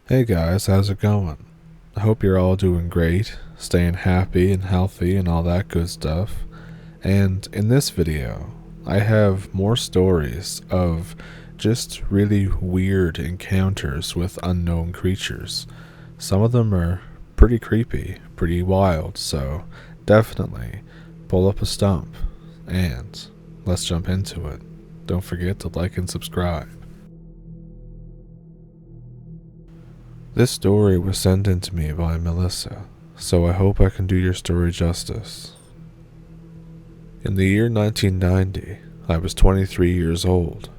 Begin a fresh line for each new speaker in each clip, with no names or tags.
Hey guys, how's it going? I hope you're all doing great, staying happy and healthy and all that good stuff. And in this video, I have more stories of just really weird encounters with unknown creatures. Some of them are pretty creepy, pretty wild, so definitely pull up a stump and let's jump into it. Don't forget to like and subscribe. This story was sent in to me by Melissa, so I hope I can do your story justice. In the year 1990, I was 23 years old.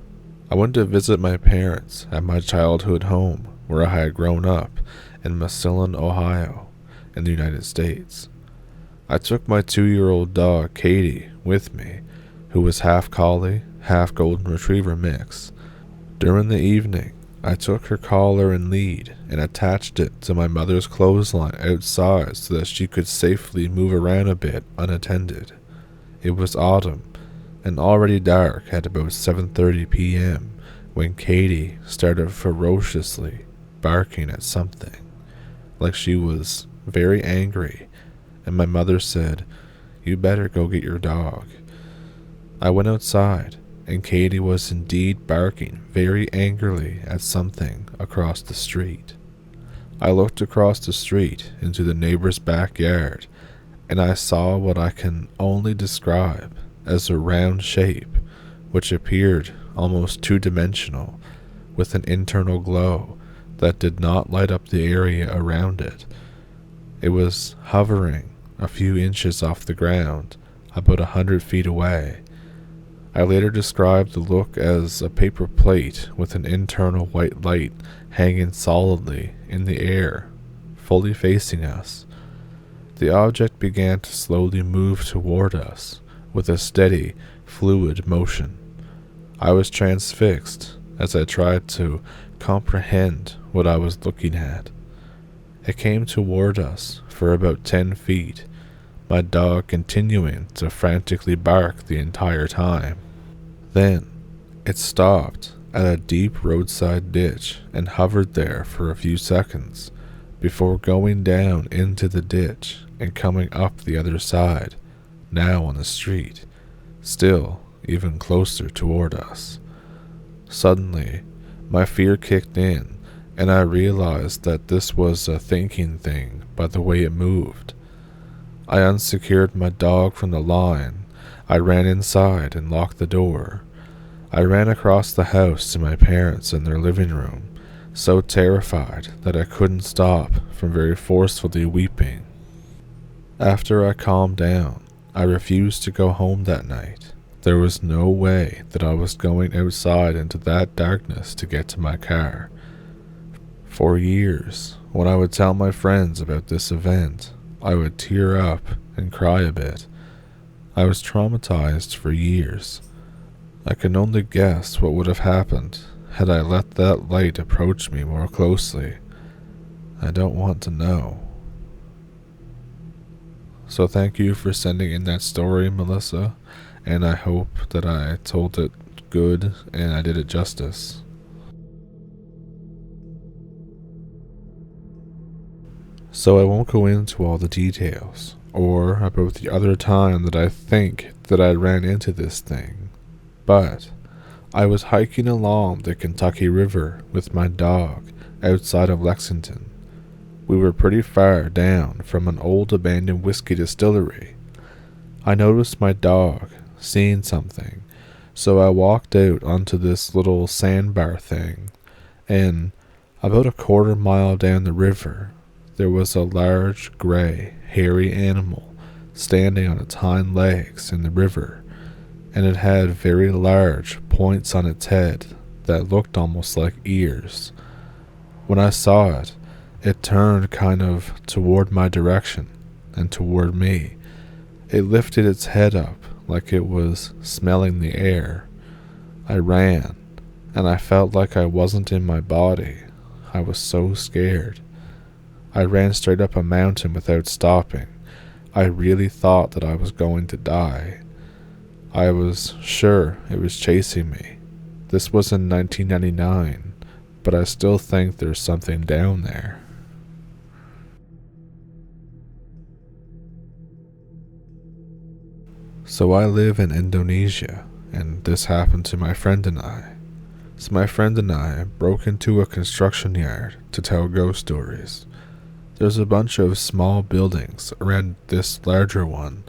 I went to visit my parents at my childhood home where I had grown up in Massillon, Ohio, in the United States. I took my 2-year-old dog, Katie, with me, who was half collie, half golden retriever mix. During the evening, I took her collar and lead and attached it to my mother's clothesline outside so that she could safely move around a bit unattended. It was autumn and already dark at about 7:30 p.m. when Katie started ferociously barking at something, like she was very angry, and my mother said, "You better go get your dog." I went outside, and Katie was indeed barking very angrily at something across the street. I looked across the street into the neighbor's backyard, and I saw what I can only describe as a round shape, which appeared almost two-dimensional, with an internal glow that did not light up the area around it. It was hovering a few inches off the ground, about 100 feet away. I later described the look as a paper plate with an internal white light hanging solidly in the air, fully facing us. The object began to slowly move toward us with a steady, fluid motion. I was transfixed as I tried to comprehend what I was looking at. It came toward us for about 10 feet, my dog continuing to frantically bark the entire time. Then, it stopped at a deep roadside ditch and hovered there for a few seconds before going down into the ditch and coming up the other side, now on the street, still even closer toward us. Suddenly, my fear kicked in, and I realized that this was a thinking thing by the way it moved. I unsecured my dog from the line. I ran inside and locked the door. I ran across the house to my parents in their living room, so terrified that I couldn't stop from very forcefully weeping. After I calmed down, I refused to go home that night. There was no way that I was going outside into that darkness to get to my car. For years, when I would tell my friends about this event, I would tear up and cry a bit. I was traumatized for years. I can only guess what would have happened had I let that light approach me more closely. I don't want to know. So thank you for sending in that story, Melissa, and I hope that I told it good and I did it justice. So I won't go into all the details, or about the other time that I think that I ran into this thing. But I was hiking along the Kentucky River with my dog outside of Lexington. We were pretty far down from an old abandoned whiskey distillery. I noticed my dog seeing something, so I walked out onto this little sandbar thing, and about a quarter mile down the river, there was a large, gray, hairy animal standing on its hind legs in the river, and it had very large points on its head that looked almost like ears. When I saw it, it turned kind of toward my direction and toward me. It lifted its head up like it was smelling the air. I ran, and I felt like I wasn't in my body. I was so scared. I ran straight up a mountain without stopping. I really thought that I was going to die. I was sure it was chasing me. This was in 1999, but I still think there's something down there. So I live in Indonesia, and this happened to my friend and I. So my friend and I broke into a construction yard to tell ghost stories. There's a bunch of small buildings around this larger one.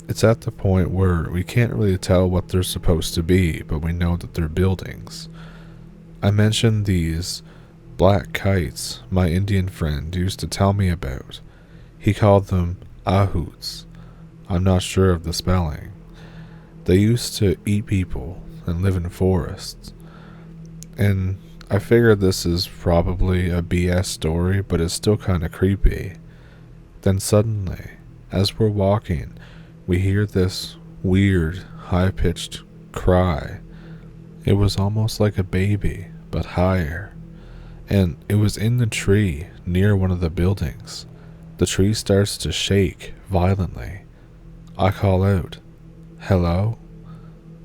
It's at the point where we can't really tell what they're supposed to be, but we know that they're buildings. I mentioned these black kites my Indian friend used to tell me about. He called them ahoots. I'm not sure of the spelling. They used to eat people and live in forests. And I figured this is probably a BS story, but it's still kind of creepy. Then suddenly, as we're walking, we hear this weird, high-pitched cry. It was almost like a baby, but higher. And it was in the tree near one of the buildings. The tree starts to shake violently. I call out, "Hello?"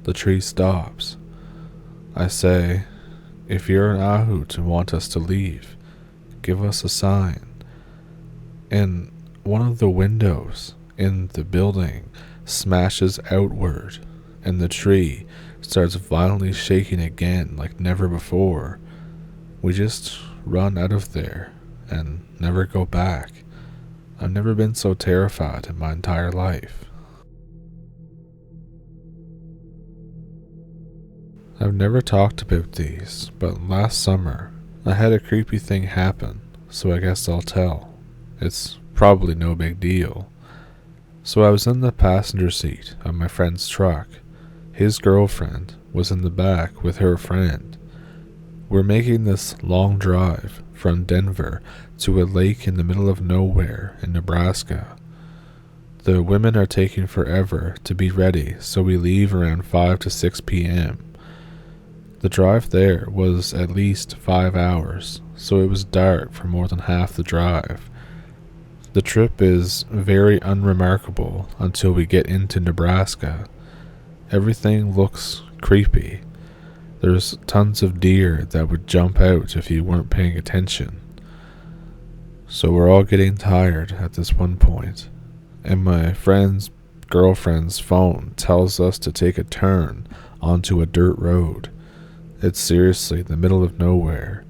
The tree stops. I say, "If you're an Ahoot and want us to leave, give us a sign." And one of the windows in the building smashes outward, and the tree starts violently shaking again like never before. We just run out of there and never go back. I've never been so terrified in my entire life. I've never talked about these, but last summer I had a creepy thing happen, so I guess I'll tell. It's probably no big deal. So I was in the passenger seat of my friend's truck. His girlfriend was in the back with her friend. We're making this long drive from Denver to a lake in the middle of nowhere in Nebraska. The women are taking forever to be ready, so we leave around 5 to 6 p.m. The drive there was at least 5 hours, so it was dark for more than half the drive. The trip is very unremarkable until we get into Nebraska. Everything looks creepy. There's tons of deer that would jump out if you weren't paying attention. So we're all getting tired at this one point, and my friend's girlfriend's phone tells us to take a turn onto a dirt road. It's seriously the middle of nowhere.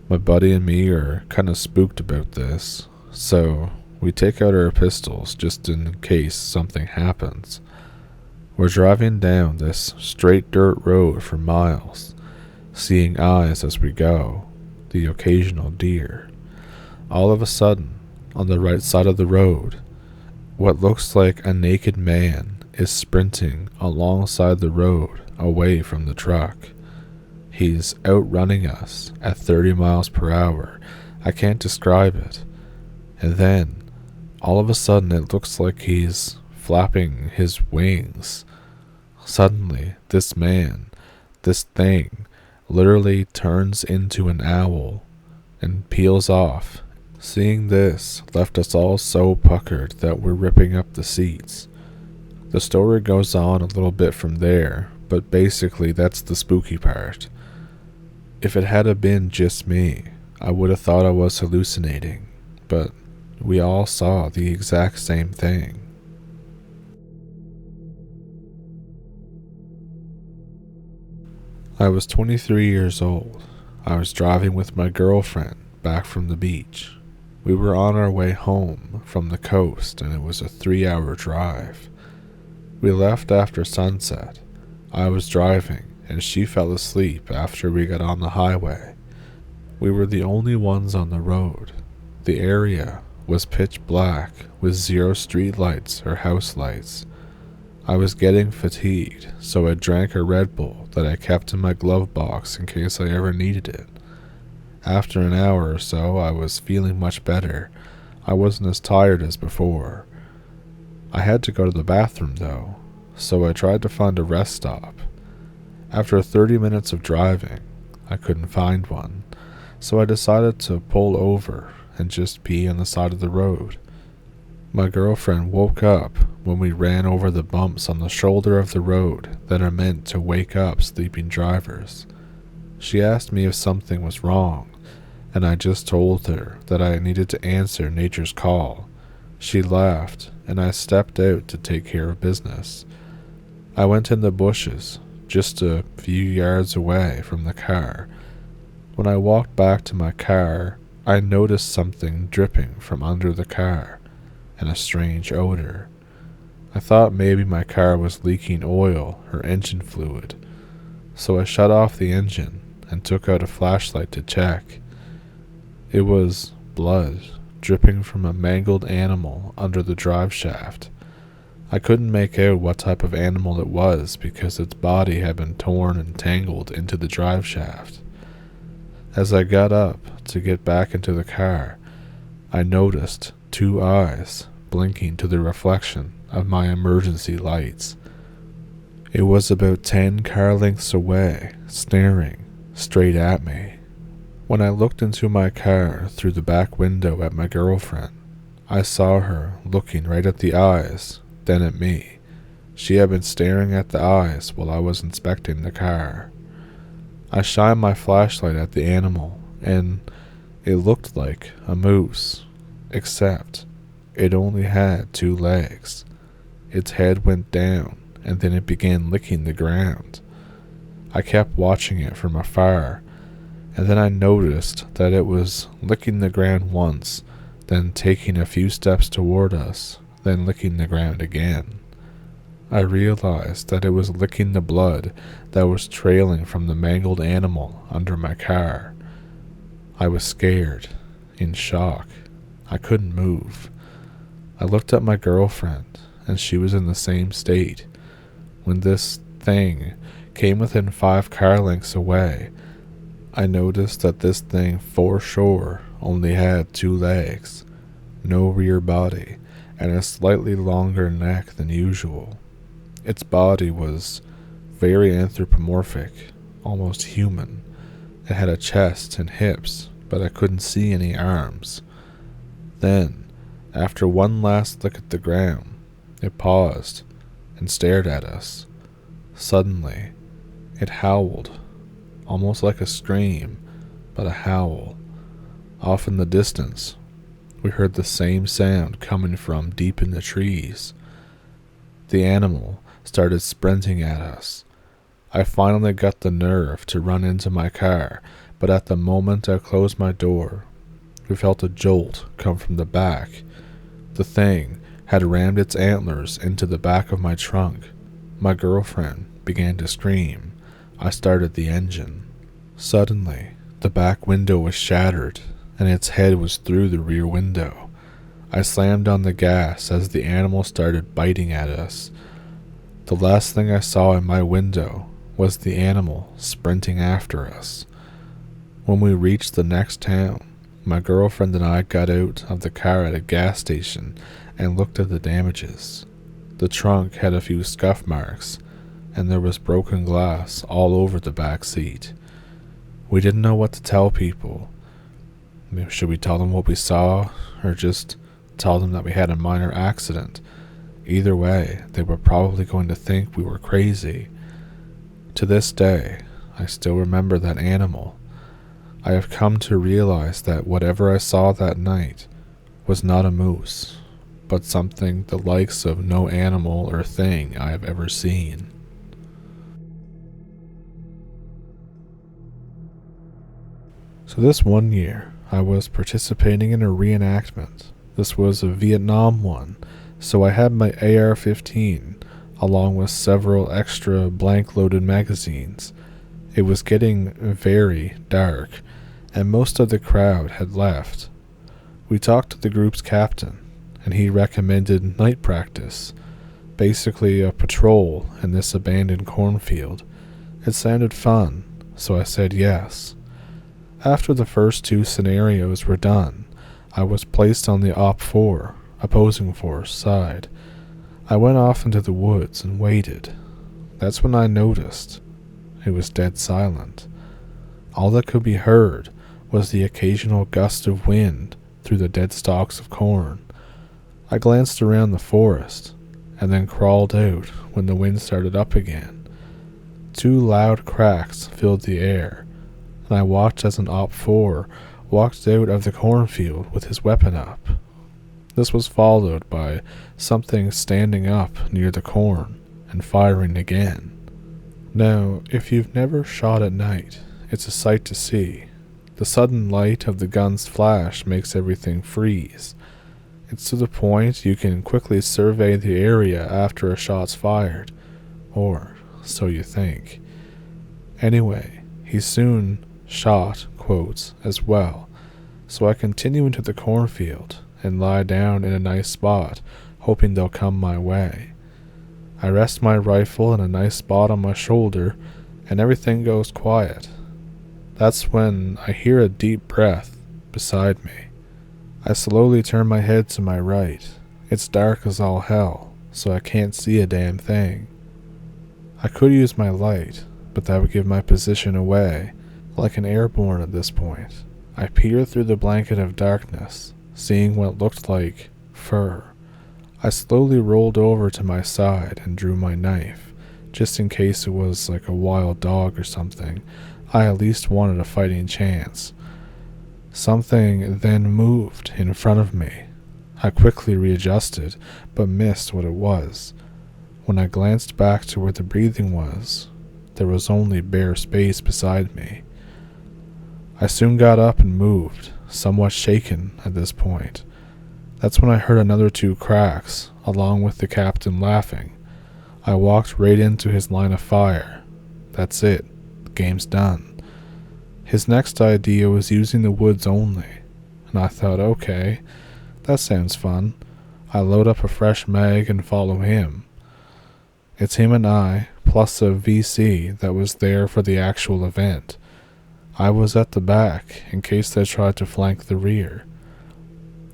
My buddy and me are kind of spooked about this, so we take out our pistols just in case something happens. We're driving down this straight dirt road for miles, seeing eyes as we go, the occasional deer. All of a sudden, on the right side of the road, what looks like a naked man is sprinting alongside the road away from the truck. He's outrunning us at 30 miles per hour. I can't describe it. And then, all of a sudden, it looks like he's flapping his wings. Suddenly, this man, this thing, literally turns into an owl and peels off. Seeing this left us all so puckered that we're ripping up the seats. The story goes on a little bit from there, but basically that's the spooky part. If it had been just me, I would have thought I was hallucinating, but we all saw the exact same thing. I was 23 years old. I was driving with my girlfriend back from the beach. We were on our way home from the coast, and it was a 3-hour drive. We left after sunset. I was driving, and she fell asleep after we got on the highway. We were the only ones on the road. The area was pitch black with 0 street lights or house lights. I was getting fatigued, so I drank a Red Bull that I kept in my glove box in case I ever needed it. After an hour or so, I was feeling much better. I wasn't as tired as before. I had to go to the bathroom though, so I tried to find a rest stop. After 30 minutes of driving, I couldn't find one, so I decided to pull over and just pee on the side of the road. My girlfriend woke up when we ran over the bumps on the shoulder of the road that are meant to wake up sleeping drivers. She asked me if something was wrong, and I just told her that I needed to answer nature's call. She laughed, and I stepped out to take care of business. I went in the bushes, just a few yards away from the car. When I walked back to my car, I noticed something dripping from under the car, and a strange odor. I thought maybe my car was leaking oil or engine fluid, so I shut off the engine and took out a flashlight to check. It was blood dripping from a mangled animal under the drive shaft. I couldn't make out what type of animal it was because its body had been torn and tangled into the drive shaft. As I got up to get back into the car, I noticed 2 eyes blinking to the reflection of my emergency lights. It was about 10 car lengths away, staring straight at me. When I looked into my car through the back window at my girlfriend, I saw her looking right at the eyes, then at me. She had been staring at the eyes while I was inspecting the car. I shined my flashlight at the animal, and it looked like a moose, except it only had 2 legs. Its head went down, and then it began licking the ground. I kept watching it from afar, and then I noticed that it was licking the ground once, then taking a few steps toward us, then licking the ground again. I realized that it was licking the blood that was trailing from the mangled animal under my car. I was scared, in shock. I couldn't move. I looked at my girlfriend, and she was in the same state. When this thing came within 5 car lengths away, I noticed that this thing for sure only had 2 legs, no rear body, and a slightly longer neck than usual. Its body was very anthropomorphic, almost human. It had a chest and hips, but I couldn't see any arms. Then, after one last look at the ground, it paused and stared at us. Suddenly, it howled, almost like a scream, but a howl. Off in the distance, we heard the same sound coming from deep in the trees. The animal started sprinting at us. I finally got the nerve to run into my car, but at the moment I closed my door, we felt a jolt come from the back. The thing had rammed its antlers into the back of my trunk. My girlfriend began to scream. I started the engine. Suddenly, the back window was shattered, and its head was through the rear window. I slammed on the gas as the animal started biting at us. The last thing I saw in my window was the animal sprinting after us. When we reached the next town, my girlfriend and I got out of the car at a gas station and looked at the damages. The trunk had a few scuff marks, and there was broken glass all over the back seat. We didn't know what to tell people. Should we tell them what we saw, or just tell them that we had a minor accident? Either way, they were probably going to think we were crazy. To this day, I still remember that animal. I have come to realize that whatever I saw that night was not a moose, but something the likes of no animal or thing I have ever seen. So this one year, I was participating in a reenactment. This was a Vietnam one, so I had my AR-15 along with several extra blank-loaded magazines. It was getting very dark, and most of the crowd had left. We talked to the group's captain, and he recommended night practice, basically a patrol in this abandoned cornfield. It sounded fun, so I said yes. After the first 2 scenarios were done, I was placed on the Op 4, opposing force, side. I went off into the woods and waited. That's when I noticed it was dead silent. All that could be heard was the occasional gust of wind through the dead stalks of corn. I glanced around the forest, and then crawled out when the wind started up again. 2 loud cracks filled the air, and I watched as an Op-4 walked out of the cornfield with his weapon up. This was followed by something standing up near the corn and firing again. Now, if you've never shot at night, it's a sight to see. The sudden light of the gun's flash makes everything freeze. It's to the point you can quickly survey the area after a shot's fired, or so you think. Anyway, he soon shot, quotes, as well, so I continue into the cornfield and lie down in a nice spot, hoping they'll come my way. I rest my rifle in a nice spot on my shoulder, and everything goes quiet. That's when I hear a deep breath beside me. I slowly turn my head to my right. It's dark as all hell, so I can't see a damn thing. I could use my light, but that would give my position away, like an airborne at this point. I peer through the blanket of darkness, seeing what looked like fur. I slowly rolled over to my side and drew my knife, just in case it was like a wild dog or something. I at least wanted a fighting chance. Something then moved in front of me. I quickly readjusted, but missed what it was. When I glanced back to where the breathing was, there was only bare space beside me. I soon got up and moved, somewhat shaken at this point. That's when I heard another 2 cracks, along with the captain laughing. I walked right into his line of fire. That's it. The game's done. His next idea was using the woods only, and I thought, okay, that sounds fun. I load up a fresh mag and follow him. It's him and I, plus a VC that was there for the actual event. I was at the back in case they tried to flank the rear.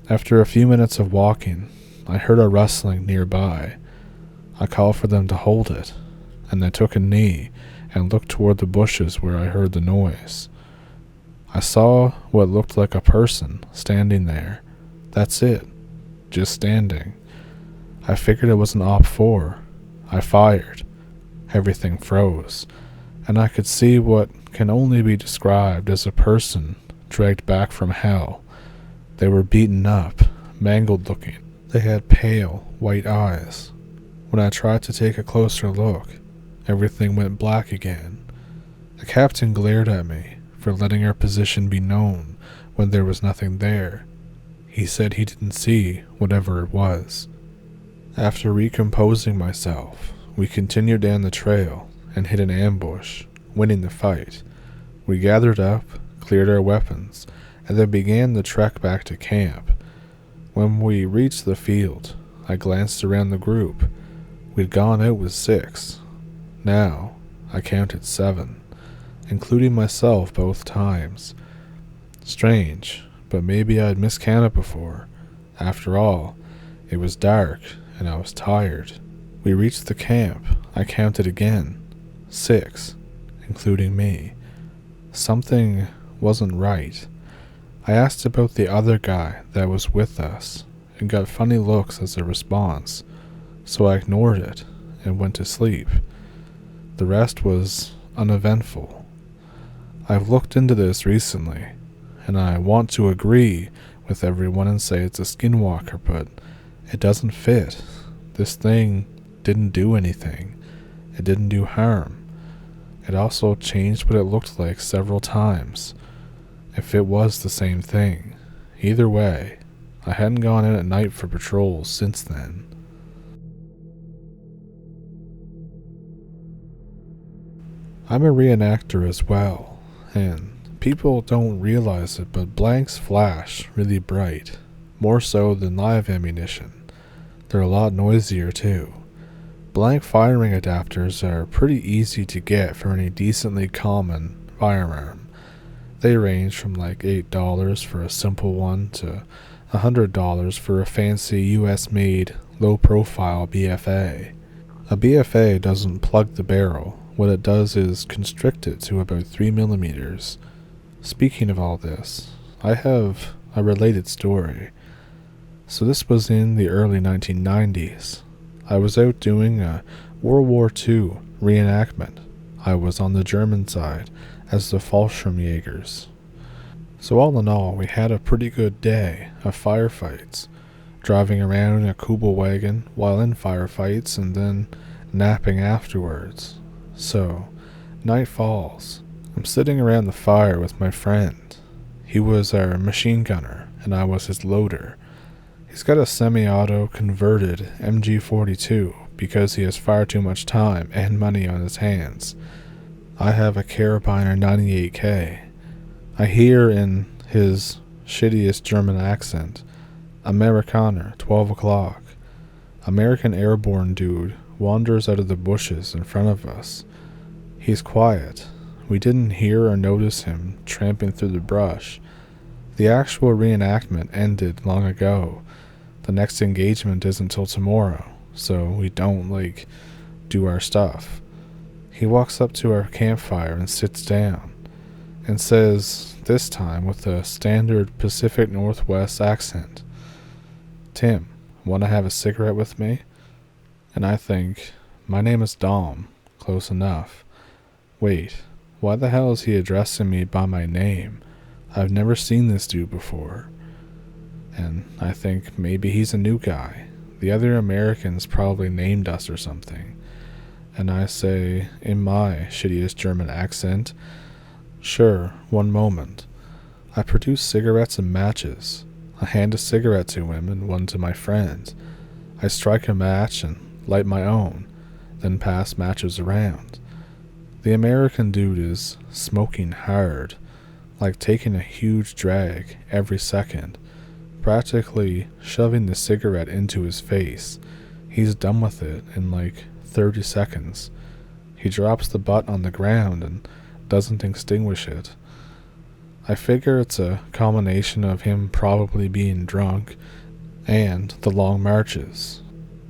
After a few minutes of walking, I heard a rustling nearby. I called for them to hold it, and they took a knee and looked toward the bushes where I heard the noise. I saw what looked like a person standing there. That's it, just standing. I figured it was an Op-4. I fired. Everything froze, and I could see what can only be described as a person dragged back from hell. They were beaten up, mangled looking. They had pale, white eyes. When I tried to take a closer look, everything went black again. The captain glared at me for letting our position be known when there was nothing there. He said he didn't see whatever it was. After recomposing myself, we continued down the trail and hit an ambush, winning the fight. We gathered up, cleared our weapons, and then began the trek back to camp. When we reached the field, I glanced around the group. We'd gone out with 6. Now, I counted 7, including myself both times. Strange, but maybe I'd miscounted before. After all, it was dark, and I was tired. We reached the camp. I counted again. 6, including me. Something wasn't right. I asked about the other guy that was with us, and got funny looks as a response, so I ignored it and went to sleep. The rest was uneventful. I've looked into this recently, and I want to agree with everyone and say it's a skinwalker, but it doesn't fit. This thing didn't do anything. It didn't do harm. It also changed what it looked like several times. If it was the same thing. Either way, I hadn't gone in at night for patrols since then. I'm a reenactor as well, and people don't realize it, but blanks flash really bright, more so than live ammunition. They're a lot noisier too. Blank firing adapters are pretty easy to get for any decently common firearm. They range from like $8 for a simple one to $100 for a fancy US-made low-profile BFA. A BFA doesn't plug the barrel. What it does is constrict it to about 3mm. Speaking of all this, I have a related story. So this was in the early 1990s. I was out doing a World War II reenactment. I was on the German side, as the Fallschirmjägers. So all in all, we had a pretty good day of firefights, driving around in a Kubel wagon while in firefights and then napping afterwards. So, night falls. I'm sitting around the fire with my friend. He was our machine gunner, and I was his loader. He's got a semi-auto converted MG42 because he has far too much time and money on his hands. I have a Carabiner 98K. I hear in his shittiest German accent, Amerikaner, 12 o'clock. American airborne dude wanders out of the bushes in front of us. He's quiet. We didn't hear or notice him tramping through the brush. The actual reenactment ended long ago. The next engagement isn't till tomorrow, so we don't, do our stuff. He walks up to our campfire and sits down, and says, this time with a standard Pacific Northwest accent, "Tim, want to have a cigarette with me?" And I think, my name is Dom, close enough. Wait, why the hell is he addressing me by my name? I've never seen this dude before. And I think maybe he's a new guy. The other Americans probably named us or something. And I say, in my shittiest German accent, "Sure, one moment." I produce cigarettes and matches. I hand a cigarette to him and one to my friend. I strike a match and light my own, then pass matches around. The American dude is smoking hard, like taking a huge drag every second, practically shoving the cigarette into his face. He's done with it in 30 seconds. He drops the butt on the ground and doesn't extinguish it. I figure it's a combination of him probably being drunk and the long marches.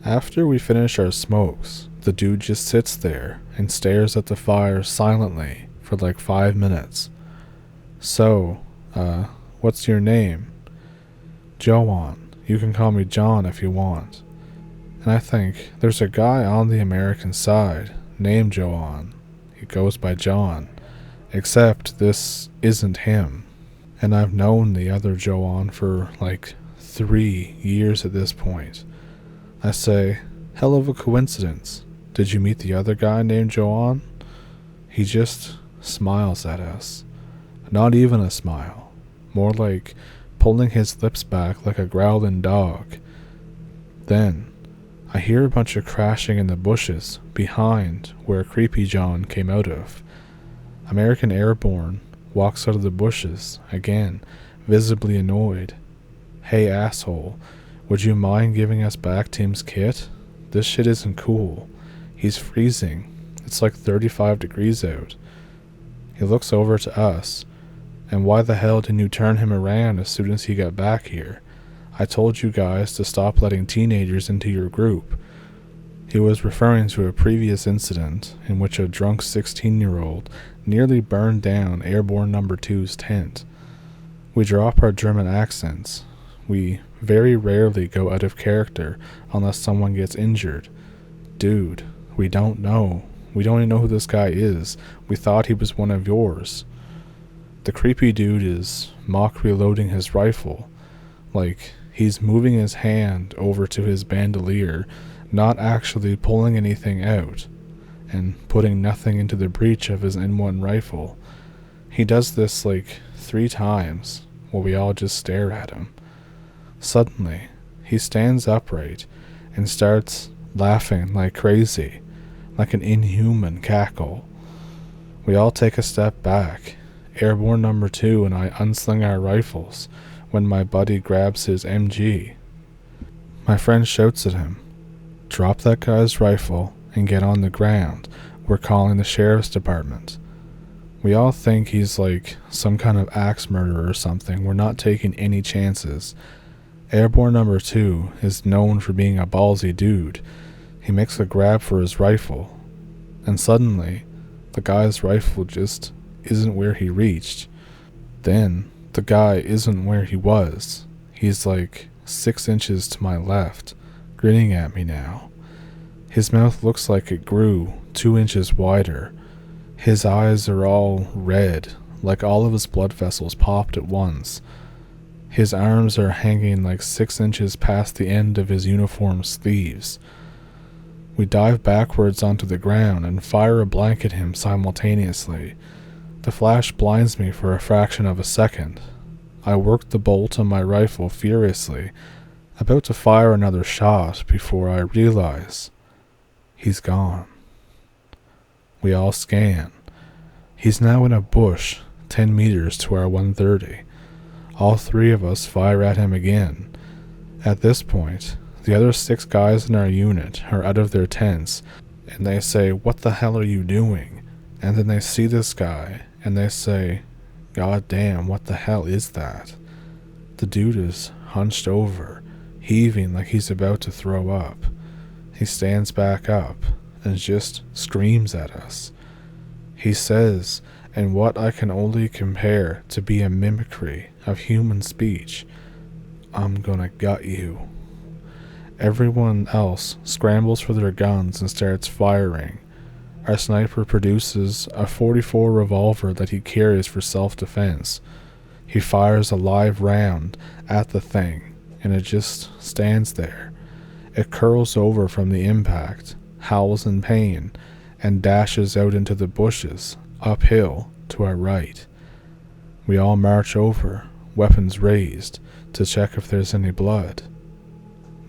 After we finish our smokes, the dude just sits there and stares at the fire silently for 5 minutes. "So, what's your name?" "Joan. You can call me John if you want." And I think, there's a guy on the American side named Joan. He goes by John. Except this isn't him. And I've known the other Joan for 3 years at this point. I say, "Hell of a coincidence. Did you meet the other guy named Joan?" He just smiles at us. Not even a smile. More like pulling his lips back like a growling dog. Then, I hear a bunch of crashing in the bushes behind where Creepy John came out of. American Airborne walks out of the bushes, again, visibly annoyed. "Hey asshole, would you mind giving us back Tim's kit? This shit isn't cool. He's freezing. It's 35 degrees out." He looks over to us. "And why the hell didn't you turn him around as soon as he got back here? I told you guys to stop letting teenagers into your group." He was referring to a previous incident in which a drunk 16-year-old nearly burned down Airborne No. 2's tent. We drop our German accents. We very rarely go out of character unless someone gets injured. "Dude, we don't know. We don't even know who this guy is. We thought he was one of yours." The creepy dude is mock reloading his rifle. He's moving his hand over to his bandolier, not actually pulling anything out, and putting nothing into the breech of his M1 rifle. He does this 3 times, while we all just stare at him. Suddenly, he stands upright and starts laughing like crazy, like an inhuman cackle. We all take a step back. Airborne No. 2 and I unsling our rifles when my buddy grabs his MG. My friend shouts at him, "Drop that guy's rifle and get on the ground. We're calling the sheriff's department." We all think he's some kind of axe murderer or something. We're not taking any chances. Airborne No. 2 is known for being a ballsy dude. He makes a grab for his rifle, and suddenly, the guy's rifle just isn't where he reached. Then, the guy isn't where he was. He's 6 inches to my left, grinning at me now. His mouth looks like it grew 2 inches wider. His eyes are all red, like all of his blood vessels popped at once. His arms are hanging like 6 inches past the end of his uniform sleeves. We dive backwards onto the ground and fire a blank at him simultaneously. The flash blinds me for a fraction of a second. I work the bolt on my rifle furiously, about to fire another shot before I realize he's gone. We all scan. He's now in a bush 10 meters to our 130. All 3 of us fire at him again. At this point, the other 6 guys in our unit are out of their tents, and they say, "What the hell are you doing?" And then they see this guy, and they say, "God damn, what the hell is that?" The dude is hunched over, heaving like he's about to throw up. He stands back up and just screams at us. He says, in what I can only compare to be a mimicry of human speech, "I'm gonna gut you." Everyone else scrambles for their guns and starts firing. Our sniper produces a .44 revolver that he carries for self-defense. He fires a live round at the thing, and it just stands there. It curls over from the impact, howls in pain, and dashes out into the bushes, uphill, to our right. We all march over, weapons raised, to check if there's any blood.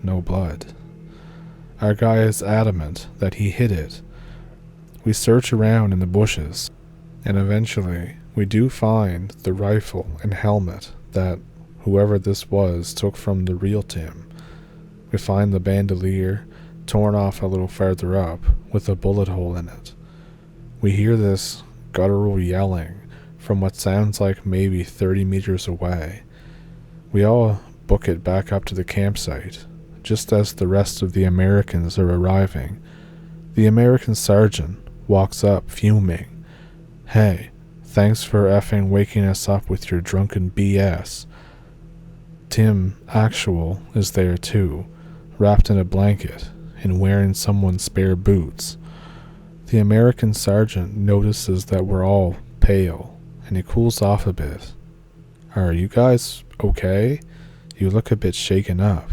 No blood. Our guy is adamant that he hit it. We search around in the bushes, and eventually we do find the rifle and helmet that whoever this was took from the real Tim. We find the bandolier torn off a little farther up with a bullet hole in it. We hear this guttural yelling from what sounds like maybe 30 meters away. We all book it back up to the campsite, just as the rest of the Americans are arriving. The American sergeant walks up fuming. "Hey, thanks for effing waking us up with your drunken BS." Tim Actual is there too, wrapped in a blanket and wearing someone's spare boots. The American sergeant notices that we're all pale, and he cools off a bit. "Are you guys okay? You look a bit shaken up."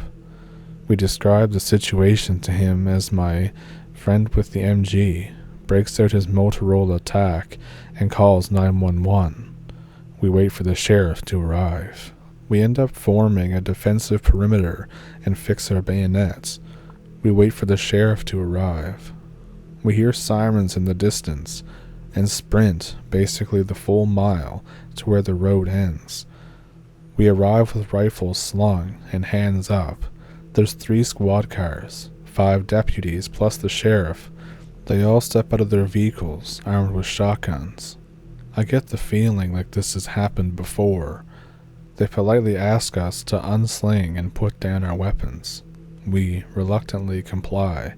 We describe the situation to him as my friend with the MG breaks out his Motorola TAC and calls 911. We wait for the sheriff to arrive. We end up forming a defensive perimeter and fix our bayonets. We wait for the sheriff to arrive. We hear sirens in the distance and sprint basically the full mile to where the road ends. We arrive with rifles slung and hands up. There's 3 squad cars, 5 deputies plus the sheriff. They all step out of their vehicles armed with shotguns. I get the feeling like this has happened before. They politely ask us to unsling and put down our weapons. We reluctantly comply.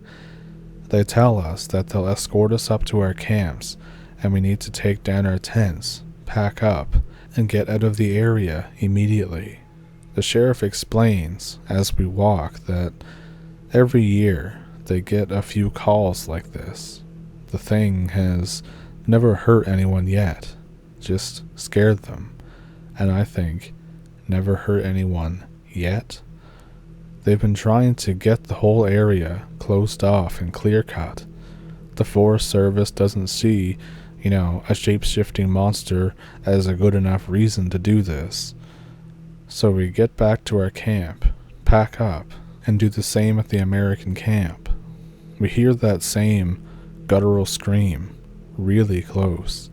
They tell us that they'll escort us up to our camps, and we need to take down our tents, pack up, and get out of the area immediately. The sheriff explains, as we walk, that every year they get a few calls like this. The thing has never hurt anyone yet, just scared them, and I think never hurt anyone yet. They've been trying to get the whole area closed off and clear-cut. The Forest Service doesn't see, a shape-shifting monster as a good enough reason to do this. So we get back to our camp, pack up, and do the same at the American camp. We hear that same guttural scream, really close.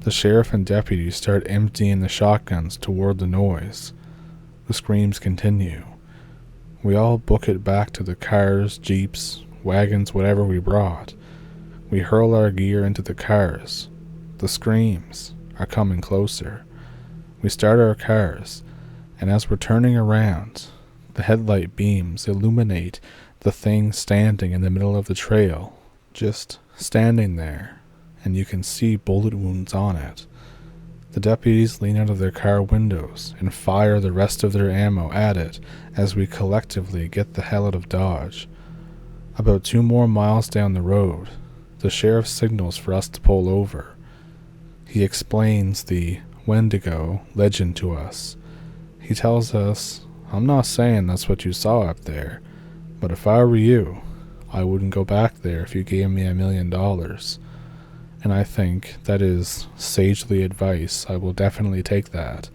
The sheriff and deputies start emptying the shotguns toward the noise. The screams continue. We all book it back to the cars, jeeps, wagons, whatever we brought. We hurl our gear into the cars. The screams are coming closer. We start our cars, and as we're turning around, the headlight beams illuminate the thing standing in the middle of the trail, just standing there, and you can see bullet wounds on it. The deputies lean out of their car windows and fire the rest of their ammo at it as we collectively get the hell out of Dodge. About 2 more miles down the road, the sheriff signals for us to pull over.
He explains the Wendigo legend to us. He tells us, "I'm not saying that's what you saw up there, but if I were you, I wouldn't go back there if you gave me $1 million. And I think that is sagely advice. I will definitely take that.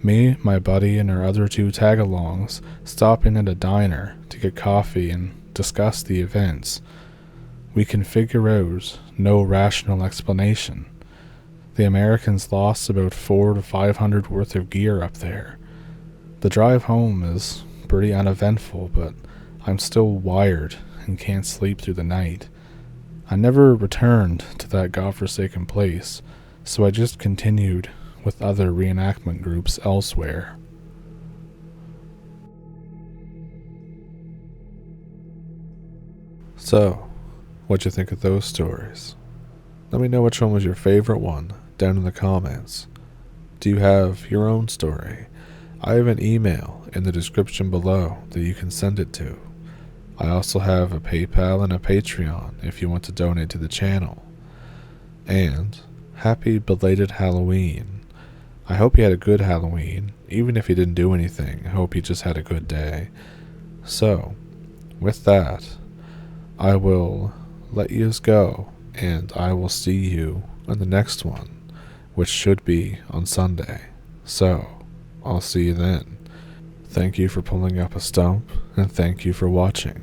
Me, my buddy, and our other 2 tag-alongs stop in at a diner to get coffee and discuss the events. We can figure out no rational explanation. The Americans lost about 400 to 500 worth of gear up there. The drive home is pretty uneventful, but I'm still wired and can't sleep through the night. I never returned to that godforsaken place, so I just continued with other reenactment groups elsewhere."
So, what'd you think of those stories? Let me know which one was your favorite one down in the comments. Do you have your own story? I have an email in the description below that you can send it to. I also have a PayPal and a Patreon if you want to donate to the channel. And happy belated Halloween. I hope you had a good Halloween. Even if you didn't do anything, I hope you just had a good day. So, with that, I will let you go, and I will see you on the next one, which should be on Sunday. So, I'll see you then. Thank you for pulling up a stump, and thank you for watching.